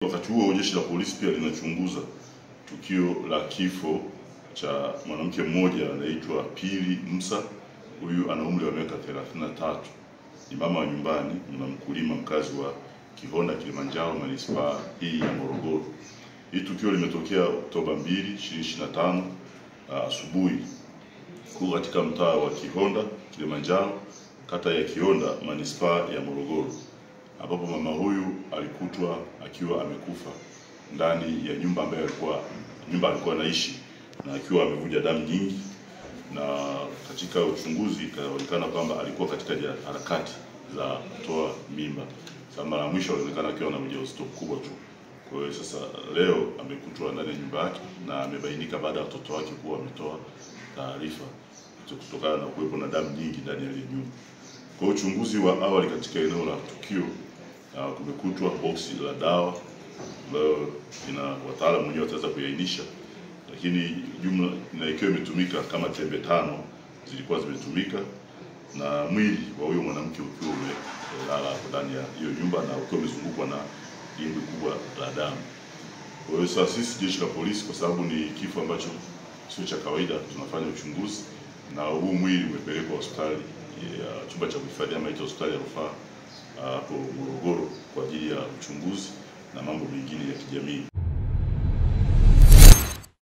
Wakati huo jeshi la polisi pia linachunguza tukio la kifo cha mwanamke mmoja anaitwa Pili Musa. Huyu ana umri wa miaka 33. Ni mama wa nyumbani na mkulima mkazi wa Kihonda, Kilimanjaro, manispaa hii ya Morogoro. Hii tukio limetokea Oktoba 2, 2025 asubuhi katika mtaa wa Kihonda, Kilimanjaro, kata ya Kihonda, manispaa ya Morogoro, ambapo mama huyu alikutwa akiwa amekufa ndani ya nyumba ambayo alikuwa anaishi na akiwa amevuja damu nyingi, na katika uchunguzi ikaonekana kwamba alikuwa katika harakati za kutoa mimba. Sasa mara mwisho alionekana akiwa na ujauzito mkubwa tu. Kwa hiyo sasa leo amekutwa ndani ya nyumba yake na amebainika baada ya watoto wake kuwa wametoa taarifa kutokana na kuwepo na damu nyingi ndani ya ile nyumba. Kwa uchunguzi wa awali katika eneo la tukio kumekutwa boksi la dawa ambayo wataalamu wenyewe wataweza kuiainisha, lakini jumla ikiwa imetumika kama tembe 5 zilikuwa zimetumika, na mwili wa huyo mwanamke ukiwa umelala hapo ndani ya hiyo nyumba na ukiwa umezungukwa na dimbwi kubwa la damu. Kwa hiyo sasa sisi jeshi la polisi, kwa sababu ni kifo ambacho sio cha kawaida, tunafanya uchunguzi na huu mwili umepelekwa hospitali ya chumba cha kuhifadhi ama hospitali ya rufaa hapo Morogoro kwa ajili ya uchunguzi na mambo mengine ya kijamii.